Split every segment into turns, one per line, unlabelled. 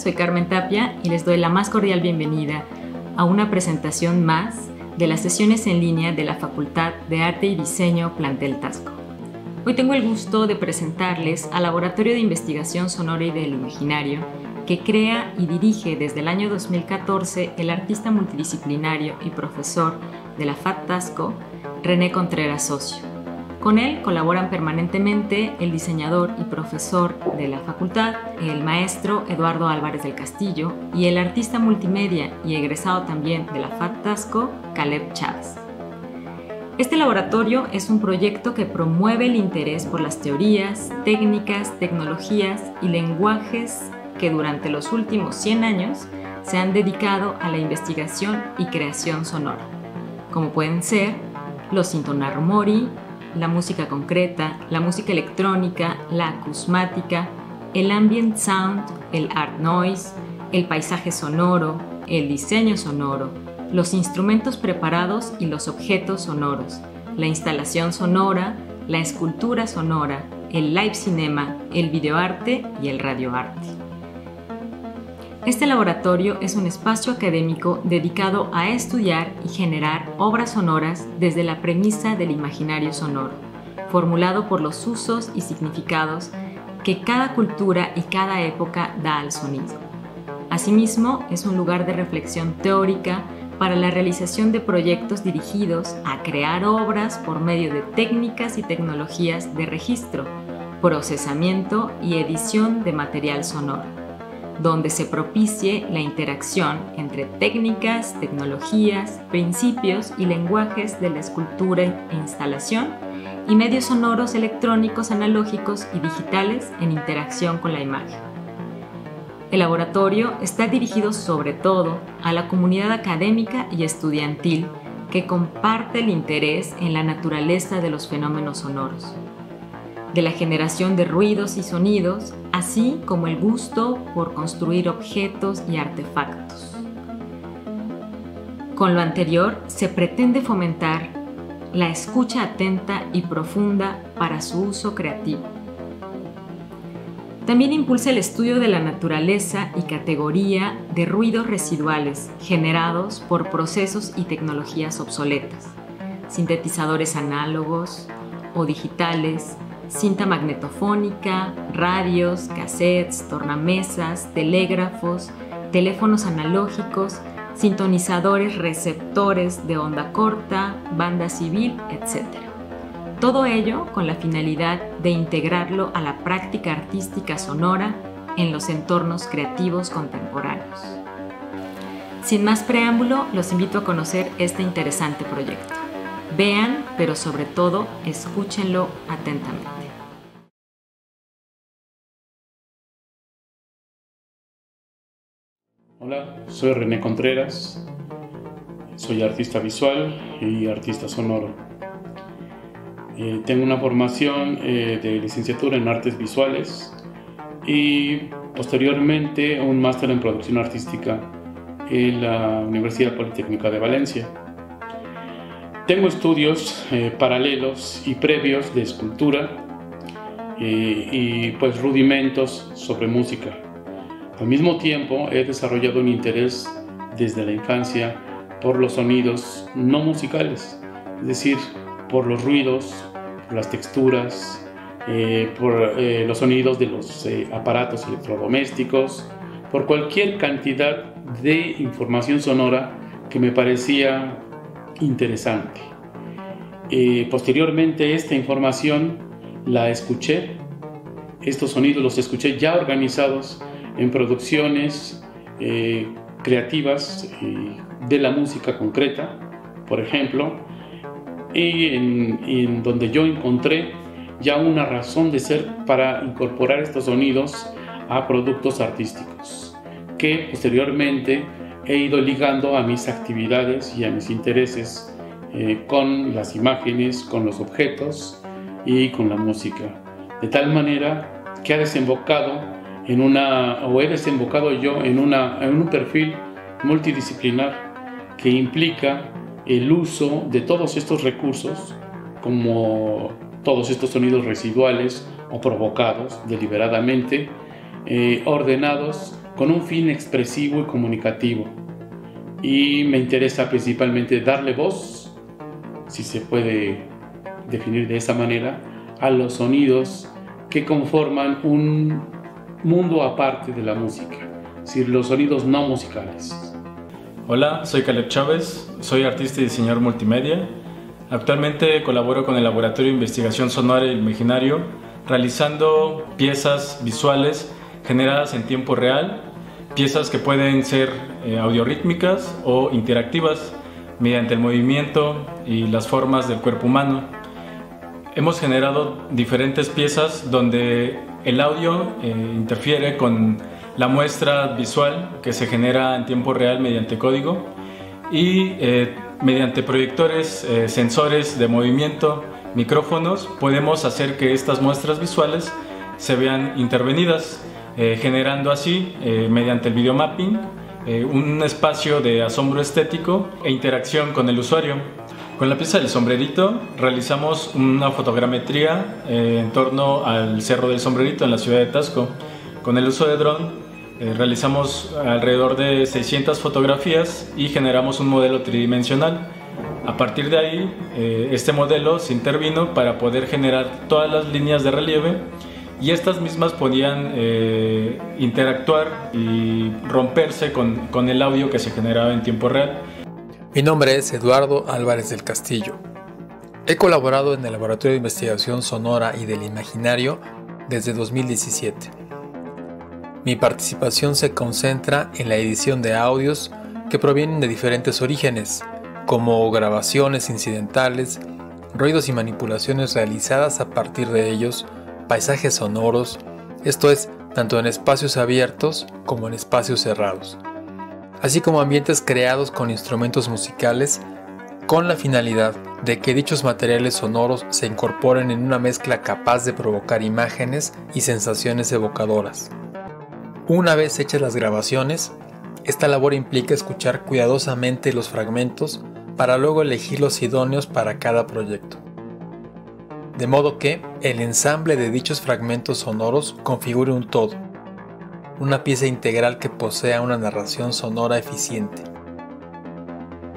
soy Carmen Tapia y les doy la más cordial bienvenida a una presentación más de las sesiones en línea de la Facultad de Arte y Diseño Plantel Taxco. Hoy tengo el gusto de presentarles al Laboratorio de Investigación Sonora y del Imaginario que crea y dirige desde el año 2014 el artista multidisciplinario y profesor de la FAD Taxco, René Contreras Socio. Con él colaboran permanentemente el diseñador y profesor de la facultad, el maestro Eduardo Álvarez del Castillo, y el artista multimedia y egresado también de la FAD Taxco, Caleb Chávez. Este laboratorio es un proyecto que promueve el interés por las teorías, técnicas, tecnologías y lenguajes que durante los últimos 100 años se han dedicado a la investigación y creación sonora, como pueden ser los sintonarrumori, la música concreta, la música electrónica, la acusmática, el ambient sound, el art noise, el paisaje sonoro, el diseño sonoro, los instrumentos preparados y los objetos sonoros, la instalación sonora, la escultura sonora, el live cinema, el videoarte y el radioarte. Este laboratorio es un espacio académico dedicado a estudiar y generar obras sonoras desde la premisa del imaginario sonoro, formulado por los usos y significados que cada cultura y cada época da al sonido. Asimismo, es un lugar de reflexión teórica para la realización de proyectos dirigidos a crear obras por medio de técnicas y tecnologías de registro, procesamiento y edición de material sonoro, donde se propicie la interacción entre técnicas, tecnologías, principios y lenguajes de la escultura e instalación y medios sonoros electrónicos, analógicos y digitales en interacción con la imagen. El laboratorio está dirigido sobre todo a la comunidad académica y estudiantil que comparte el interés en la naturaleza de los fenómenos sonoros, de la generación de ruidos y sonidos, así como el gusto por construir objetos y artefactos. Con lo anterior, se pretende fomentar la escucha atenta y profunda para su uso creativo. También impulsa el estudio de la naturaleza y categoría de ruidos residuales generados por procesos y tecnologías obsoletas, sintetizadores análogos o digitales, cinta magnetofónica, radios, cassettes, tornamesas, telégrafos, teléfonos analógicos, sintonizadores receptores de onda corta, banda civil, etc. Todo ello con la finalidad de integrarlo a la práctica artística sonora en los entornos creativos contemporáneos. Sin más preámbulo, los invito a conocer este interesante proyecto. Vean, pero sobre todo, escúchenlo atentamente.
Hola, soy René Contreras, soy artista visual y artista sonoro. Tengo una formación de licenciatura en artes visuales y posteriormente un máster en producción artística en la Universidad Politécnica de Valencia. Tengo estudios paralelos y previos de escultura y pues rudimentos sobre música. Al mismo tiempo he desarrollado un interés desde la infancia por los sonidos no musicales, es decir, por los ruidos, por las texturas, por los sonidos de los aparatos electrodomésticos, por cualquier cantidad de información sonora que me parecía interesante. Posteriormente esta información la escuché, estos sonidos los escuché ya organizados en producciones creativas de la música concreta, por ejemplo, y en donde yo encontré ya una razón de ser para incorporar estos sonidos a productos artísticos, que posteriormente he ido ligando a mis actividades y a mis intereses con las imágenes, con los objetos y con la música, de tal manera que he desembocado yo en un perfil multidisciplinar que implica el uso de todos estos recursos, como todos estos sonidos residuales o provocados deliberadamente, ordenados con un fin expresivo y comunicativo. Y me interesa principalmente darle voz, si se puede definir de esa manera, a los sonidos que conforman un mundo aparte de la música, es decir, los sonidos no musicales.
Hola, soy Caleb Chávez, soy artista y diseñador multimedia. Actualmente colaboro con el Laboratorio de Investigación Sonora y Imaginario, realizando piezas visuales generadas en tiempo real, piezas que pueden ser audiorítmicas o interactivas mediante el movimiento y las formas del cuerpo humano. Hemos generado diferentes piezas donde el audio interfiere con la muestra visual que se genera en tiempo real mediante código y mediante proyectores, sensores de movimiento, micrófonos, podemos hacer que estas muestras visuales se vean intervenidas, generando así, mediante el videomapping, un espacio de asombro estético e interacción con el usuario. Con la pieza del sombrerito realizamos una fotogrametría en torno al Cerro del Sombrerito en la ciudad de Tasco. Con el uso de dron realizamos alrededor de 600 fotografías y generamos un modelo tridimensional. A partir de ahí, este modelo se intervino para poder generar todas las líneas de relieve y estas mismas podían interactuar y romperse con el audio que se generaba en tiempo real.
Mi nombre es Eduardo Álvarez del Castillo. He colaborado en el Laboratorio de Investigación Sonora y del Imaginario desde 2017. Mi participación se concentra en la edición de audios que provienen de diferentes orígenes, como grabaciones incidentales, ruidos y manipulaciones realizadas a partir de ellos, paisajes sonoros, esto es, tanto en espacios abiertos como en espacios cerrados, así como ambientes creados con instrumentos musicales con la finalidad de que dichos materiales sonoros se incorporen en una mezcla capaz de provocar imágenes y sensaciones evocadoras. Una vez hechas las grabaciones, esta labor implica escuchar cuidadosamente los fragmentos para luego elegir los idóneos para cada proyecto. De modo que el ensamble de dichos fragmentos sonoros configure un todo, una pieza integral que posea una narración sonora eficiente.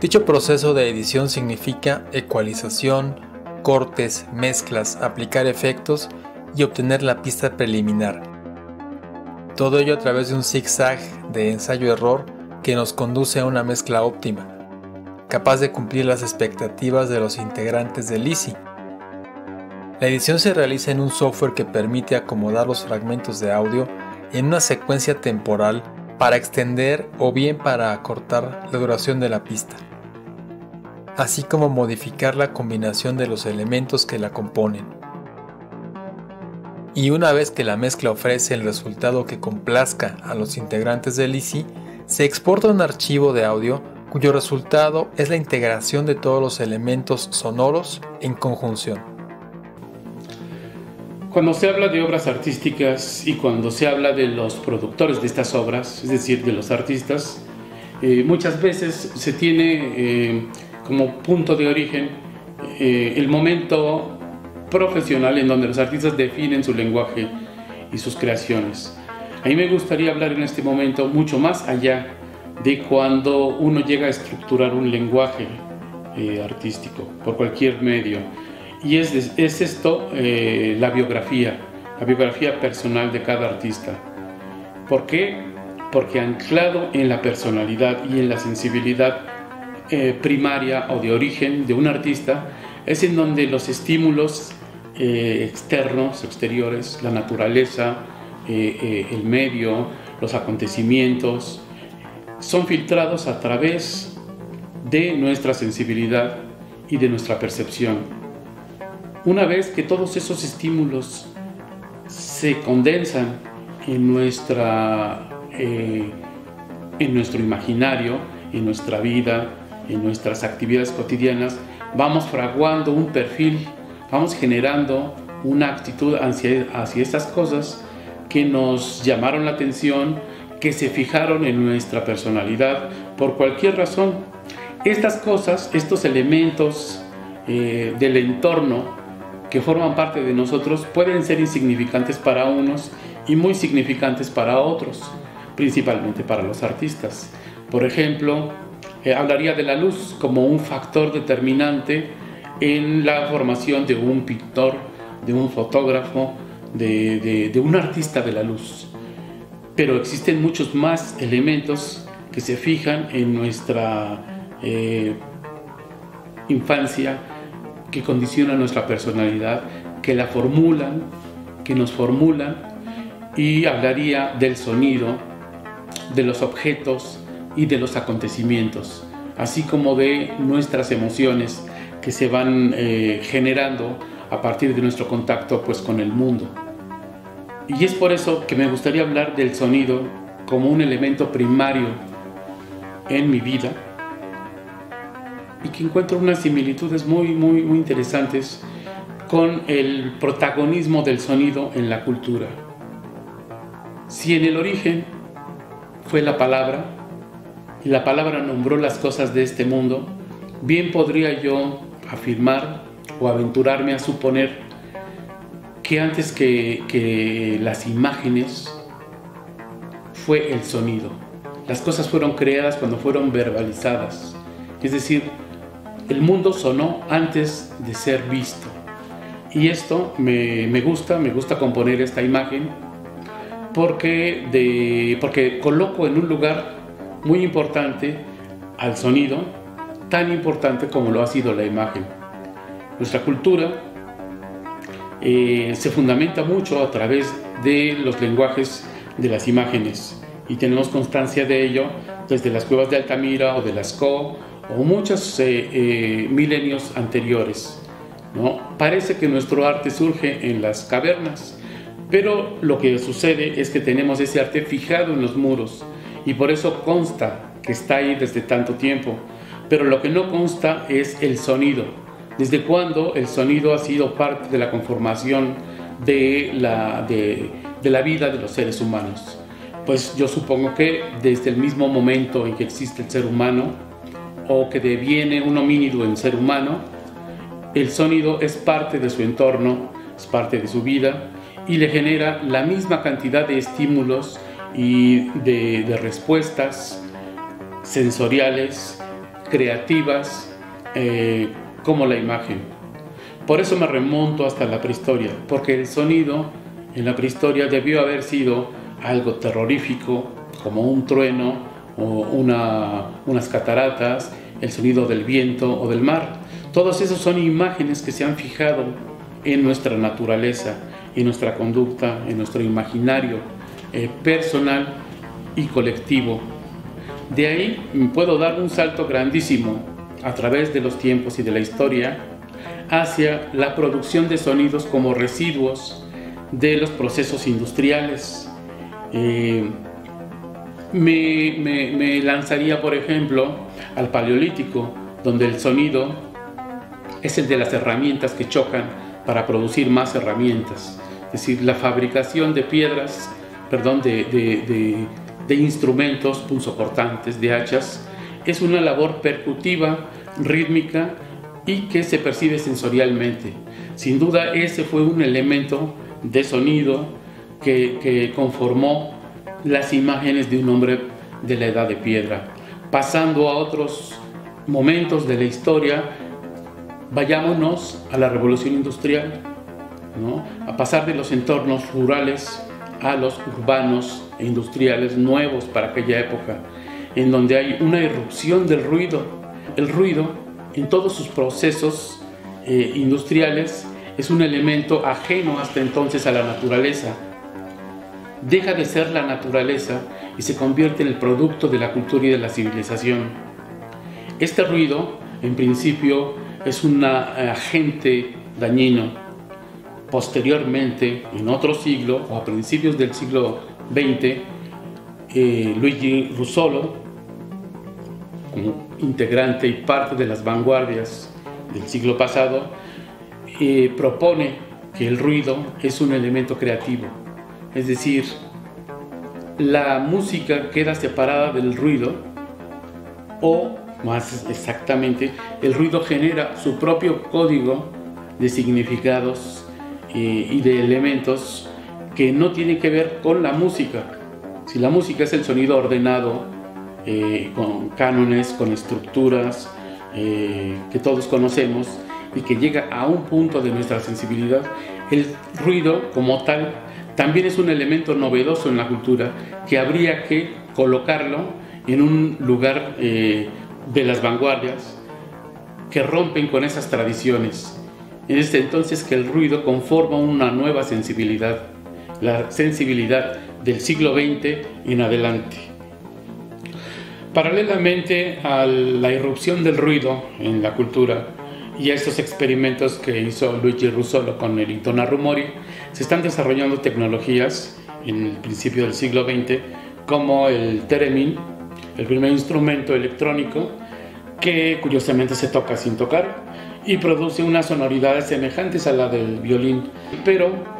Dicho proceso de edición significa ecualización, cortes, mezclas, aplicar efectos y obtener la pista preliminar. Todo ello a través de un zigzag de ensayo-error que nos conduce a una mezcla óptima, capaz de cumplir las expectativas de los integrantes del ISI. La edición se realiza en un software que permite acomodar los fragmentos de audio en una secuencia temporal para extender o bien para acortar la duración de la pista, así como modificar la combinación de los elementos que la componen. Y una vez que la mezcla ofrece el resultado que complazca a los integrantes del ISI, se exporta un archivo de audio cuyo resultado es la integración de todos los elementos sonoros en conjunción.
Cuando se habla de obras artísticas y cuando se habla de los productores de estas obras, es decir, de los artistas, muchas veces se tiene como punto de origen el momento profesional en donde los artistas definen su lenguaje y sus creaciones. A mí me gustaría hablar en este momento mucho más allá de cuando uno llega a estructurar un lenguaje artístico por cualquier medio. Y es esto la biografía personal de cada artista. ¿Por qué? Porque anclado en la personalidad y en la sensibilidad primaria o de origen de un artista, es en donde los estímulos externos, exteriores, la naturaleza, el medio, los acontecimientos, son filtrados a través de nuestra sensibilidad y de nuestra percepción. Una vez que todos esos estímulos se condensan en nuestro imaginario, en nuestra vida, en nuestras actividades cotidianas, vamos fraguando un perfil, vamos generando una actitud hacia estas cosas que nos llamaron la atención, que se fijaron en nuestra personalidad por cualquier razón. Estas cosas, estos elementos del entorno que forman parte de nosotros pueden ser insignificantes para unos y muy significantes para otros. principalmente para los artistas. Por ejemplo, hablaría de la luz como un factor determinante en la formación de un pintor, de un fotógrafo, de un artista de la luz. Pero existen muchos más elementos que se fijan en nuestra infancia, que condicionan nuestra personalidad, que la formulan, que nos formulan, y hablaría del sonido, de los objetos y de los acontecimientos, así como de nuestras emociones que se van generando a partir de nuestro contacto pues con el mundo. Y es por eso que me gustaría hablar del sonido como un elemento primario en mi vida, y que encuentro unas similitudes muy interesantes con el protagonismo del sonido en la cultura. Si en el origen fue la palabra, y la palabra nombró las cosas de este mundo, bien podría yo afirmar o aventurarme a suponer que antes que las imágenes fue el sonido. Las cosas fueron creadas cuando fueron verbalizadas, es decir, el mundo sonó antes de ser visto. Y esto me gusta componer esta imagen porque coloco en un lugar muy importante al sonido, tan importante como lo ha sido la imagen. Nuestra cultura se fundamenta mucho a través de los lenguajes de las imágenes, y tenemos constancia de ello desde las cuevas de Altamira o de Lascaux o muchos milenios anteriores, ¿no? Parece que nuestro arte surge en las cavernas, pero lo que sucede es que tenemos ese arte fijado en los muros, y por eso consta que está ahí desde tanto tiempo. Pero lo que no consta es el sonido. ¿Desde cuándo el sonido ha sido parte de la conformación de la vida de los seres humanos? Pues yo supongo que desde el mismo momento en que existe el ser humano, o que deviene un homínido en ser humano, el sonido es parte de su entorno, es parte de su vida, y le genera la misma cantidad de estímulos y de respuestas sensoriales, creativas, como la imagen. Por eso me remonto hasta la prehistoria, porque el sonido en la prehistoria debió haber sido algo terrorífico, como un trueno o unas cataratas, el sonido del viento o del mar. Todos esos son imágenes que se han fijado en nuestra naturaleza, en nuestra conducta, en nuestro imaginario personal y colectivo. De ahí puedo dar un salto grandísimo a través de los tiempos y de la historia hacia la producción de sonidos como residuos de los procesos industriales. Me lanzaría, por ejemplo, al Paleolítico, donde el sonido es el de las herramientas que chocan para producir más herramientas. Es decir, la fabricación de piedras, de instrumentos punzocortantes, de hachas, es una labor percutiva, rítmica y que se percibe sensorialmente. Sin duda, ese fue un elemento de sonido que conformó las imágenes de un hombre de la edad de piedra. Pasando a otros momentos de la historia, vayámonos a la revolución industrial, ¿no? A pasar de los entornos rurales a los urbanos e industriales nuevos para aquella época, en donde hay una irrupción del ruido. El ruido, en todos sus procesos industriales, es un elemento ajeno hasta entonces a la naturaleza. Deja de ser la naturaleza y se convierte en el producto de la cultura y de la civilización. Este ruido, en principio, es un agente dañino. Posteriormente, en otro siglo, o a principios del siglo XX, Luigi Russolo, como integrante y parte de las vanguardias del siglo pasado, propone que el ruido es un elemento creativo. Es decir, la música queda separada del ruido, o más exactamente, el ruido genera su propio código de significados y de elementos que no tienen que ver con la música, Si la música es el sonido ordenado, con cánones, con estructuras que todos conocemos y que llega a un punto de nuestra sensibilidad, el ruido como tal también es un elemento novedoso en la cultura que habría que colocarlo en un lugar de las vanguardias que rompen con esas tradiciones. Es entonces que el ruido conforma una nueva sensibilidad, la sensibilidad del siglo XX en adelante. Paralelamente a la irrupción del ruido en la cultura y a estos experimentos que hizo Luigi Russolo con el Intonare Rumori, se están desarrollando tecnologías en el principio del siglo XX como el theremin, el primer instrumento electrónico que curiosamente se toca sin tocar y produce unas sonoridades semejantes a la del violín, pero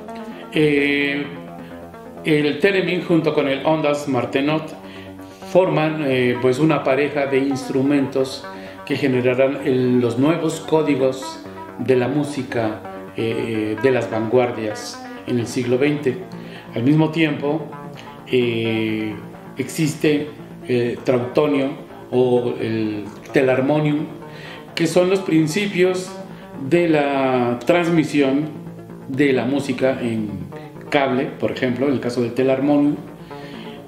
el theremin junto con el ondas martenot forman pues una pareja de instrumentos que generarán los nuevos códigos de la música de las vanguardias en el siglo XX. Al mismo tiempo existe el trautonio o el telarmonium, que son los principios de la transmisión de la música en cable, por ejemplo, en el caso del telarmonium,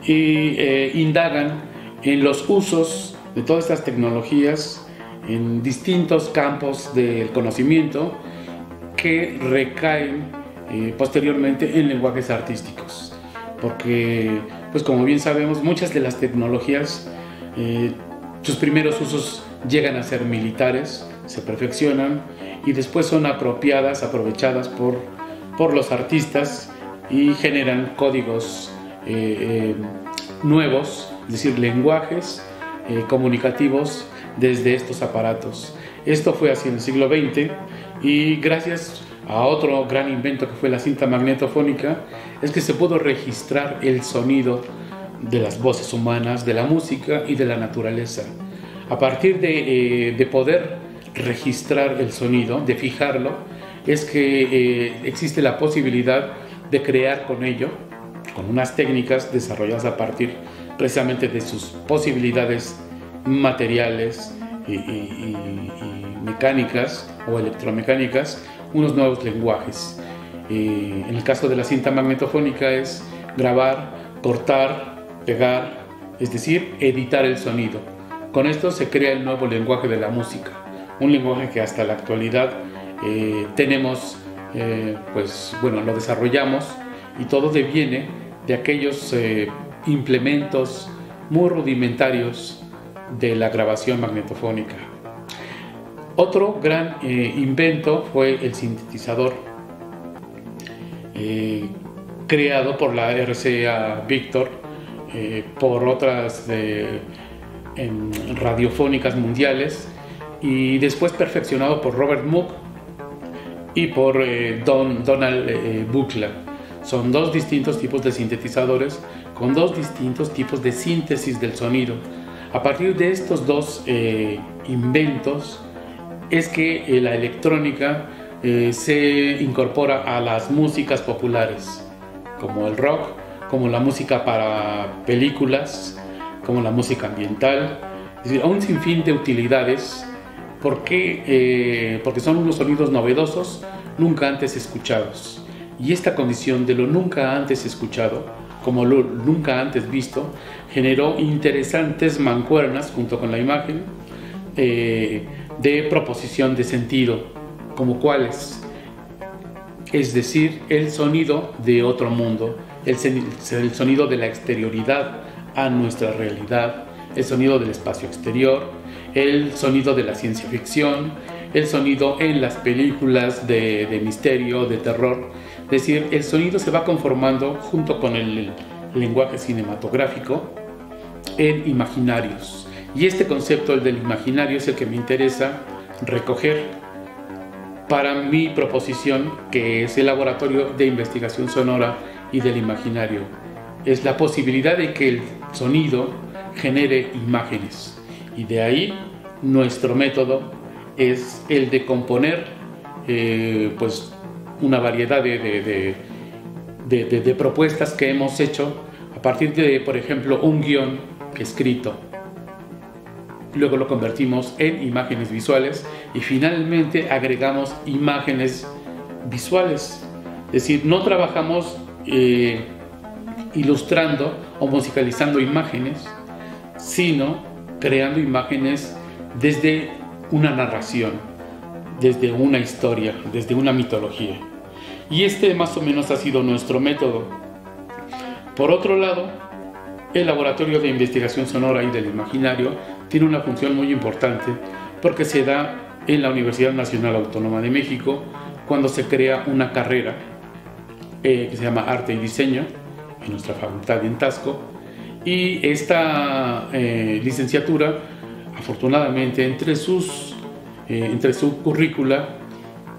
y indagan en los usos de todas estas tecnologías en distintos campos del conocimiento que recaen posteriormente en lenguajes artísticos, porque pues como bien sabemos, muchas de las tecnologías sus primeros usos llegan a ser militares, se perfeccionan y después son aprovechadas por los artistas y generan códigos nuevos, es decir, lenguajes comunicativos desde estos aparatos. Esto fue así en el siglo XX y gracias a otro gran invento que fue la cinta magnetofónica es que se pudo registrar el sonido de las voces humanas, de la música y de la naturaleza. A partir de poder registrar el sonido, de fijarlo, es que existe la posibilidad de crear con ello, con unas técnicas desarrolladas a partir precisamente de sus posibilidades materiales y mecánicas o electromecánicas, unos nuevos lenguajes. En el caso de la cinta magnetofónica es grabar, cortar, pegar, es decir, editar el sonido. Con esto se crea el nuevo lenguaje de la música, un lenguaje que hasta la actualidad tenemos, pues bueno, lo desarrollamos y todo deviene de aquellos implementos muy rudimentarios de la grabación magnetofónica. Otro gran invento fue el sintetizador, creado por la RCA Victor, por otras radiofónicas mundiales y después perfeccionado por Robert Moog y por Donald Buchla. Son dos distintos tipos de sintetizadores con dos distintos tipos de síntesis del sonido. A partir de estos dos inventos es que la electrónica se incorpora a las músicas populares, como el rock, como la música para películas, como la música ambiental, es decir, a un sinfín de utilidades, porque son unos sonidos novedosos, nunca antes escuchados. Y esta condición de lo nunca antes escuchado, como lo nunca antes visto, generó interesantes mancuernas junto con la imagen de proposición de sentido, como cuáles, es decir, el sonido de otro mundo, el sonido de la exterioridad a nuestra realidad, el sonido del espacio exterior, el sonido de la ciencia ficción, el sonido en las películas de misterio, de terror. Es decir, el sonido se va conformando junto con el lenguaje cinematográfico en imaginarios. Y este concepto, el del imaginario, es el que me interesa recoger para mi proposición, que es el Laboratorio de Investigación Sonora y del Imaginario. Es la posibilidad de que el sonido genere imágenes. Y de ahí nuestro método es el de componer pues una variedad de propuestas que hemos hecho a a partir de, por ejemplo, un guión escrito. Luego lo convertimos en imágenes visuales y finalmente agregamos imágenes visuales. Es decir, no trabajamos ilustrando o musicalizando imágenes, sino creando imágenes desde una narración, desde una historia, desde una mitología. Y este más o menos ha sido nuestro método. Por otro lado, el Laboratorio de Investigación Sonora y del Imaginario tiene una función muy importante porque se da en la Universidad Nacional Autónoma de México cuando se crea una carrera que se llama Arte y Diseño en nuestra facultad en Tasco, y esta licenciatura, afortunadamente, entre su currícula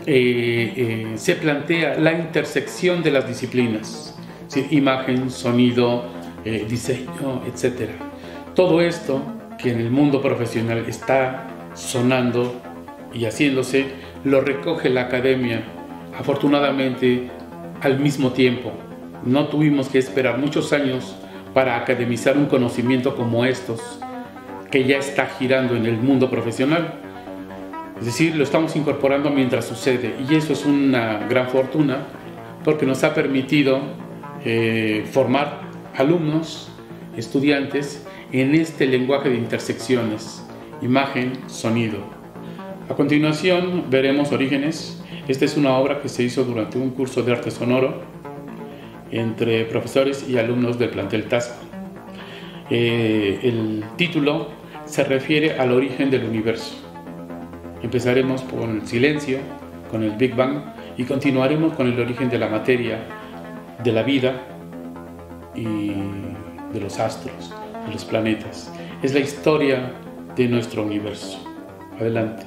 se plantea la intersección de las disciplinas, ¿sí? Imagen, sonido, diseño, etc. Todo esto que en el mundo profesional está sonando y haciéndose, lo recoge la academia, afortunadamente, al mismo tiempo. No tuvimos que esperar muchos años para academizar un conocimiento como estos, que ya está girando en el mundo profesional. Es decir, lo estamos incorporando mientras sucede, y eso es una gran fortuna porque nos ha permitido formar alumnos, estudiantes, en este lenguaje de intersecciones, imagen, sonido. A continuación veremos Orígenes. Esta es una obra que se hizo durante un curso de arte sonoro entre profesores y alumnos del plantel Tasco. El título se refiere al origen del universo. Empezaremos por el silencio, con el Big Bang, y continuaremos con el origen de la materia, de la vida y de los astros, de los planetas. Es la historia de nuestro universo. Adelante.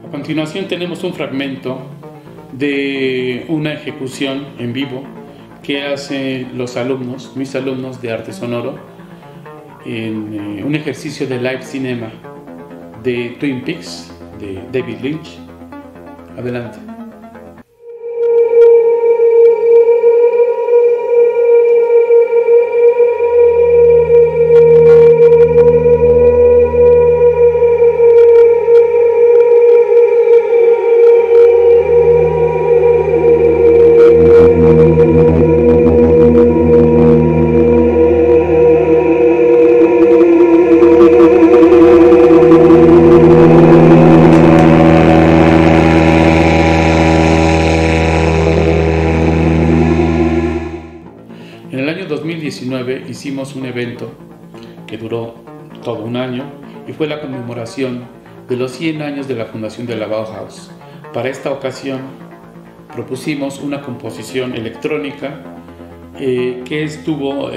A continuación tenemos un fragmento de una ejecución en vivo que hacen los alumnos, mis alumnos de arte sonoro, en un ejercicio de live cinema de Twin Peaks de David Lynch. Adelante. hicimos un evento que duró todo un año y fue la conmemoración de los 100 años de la fundación de la Bauhaus. Para esta ocasión propusimos una composición electrónica que estuvo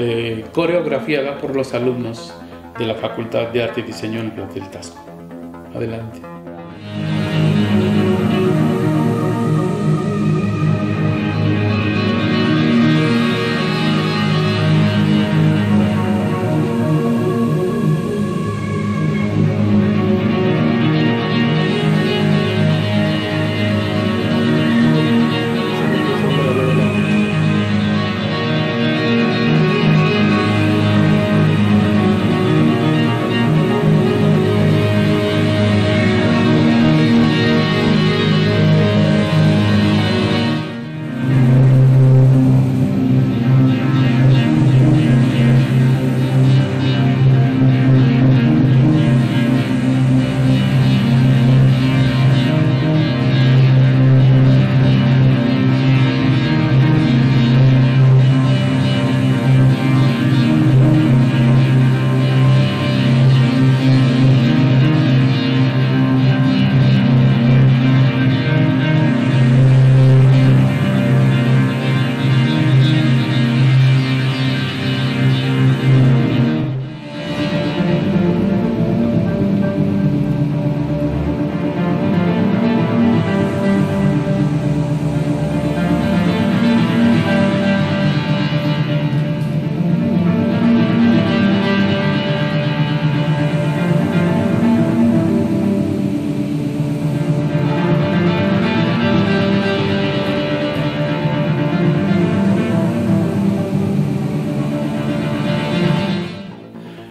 coreografiada por los alumnos de la Facultad de Arte y Diseño en el plantel Tasco. Adelante.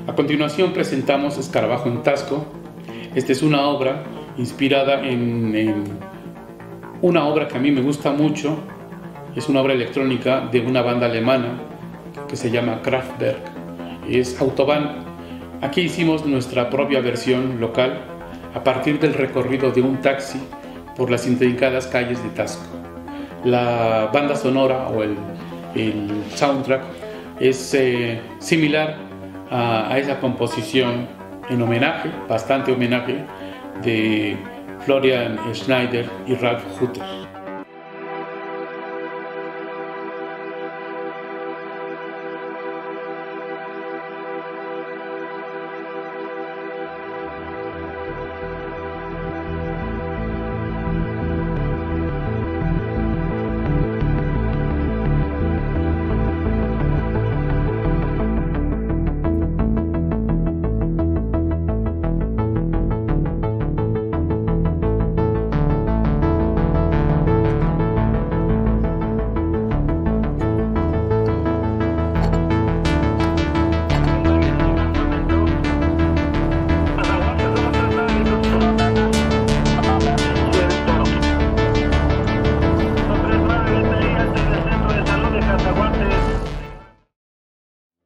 A continuación presentamos Escarabajo en Tasco. Esta es una obra inspirada en una obra que a mí me gusta mucho. Es una obra electrónica de una banda alemana que se llama Kraftwerk. Es Autobahn. Aquí hicimos nuestra propia versión local a partir del recorrido de un taxi por las intrincadas calles de Tasco. La banda sonora o el soundtrack es similar a esa composición en homenaje, bastante homenaje, de Florian Schneider y Ralf Hutter.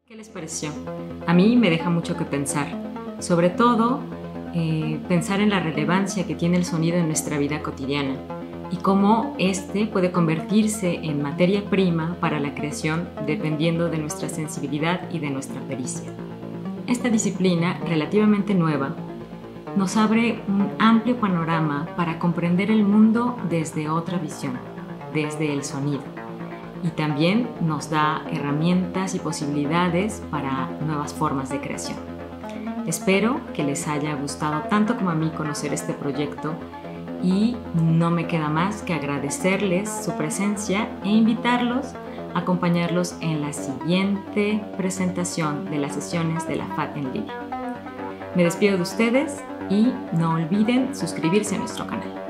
¿Qué les pareció? A mí me deja mucho que pensar, sobre todo pensar en la relevancia que tiene el sonido en nuestra vida cotidiana y cómo este puede convertirse en materia prima para la creación dependiendo de nuestra sensibilidad y de nuestra pericia. Esta disciplina, relativamente nueva, nos abre un amplio panorama para comprender el mundo desde otra visión, desde el sonido. Y también nos da herramientas y posibilidades para nuevas formas de creación. Espero que les haya gustado tanto como a mí conocer este proyecto y no me queda más que agradecerles su presencia e invitarlos a acompañarlos en la siguiente presentación de las sesiones de la FAD en línea. Me despido de ustedes y no olviden suscribirse a nuestro canal.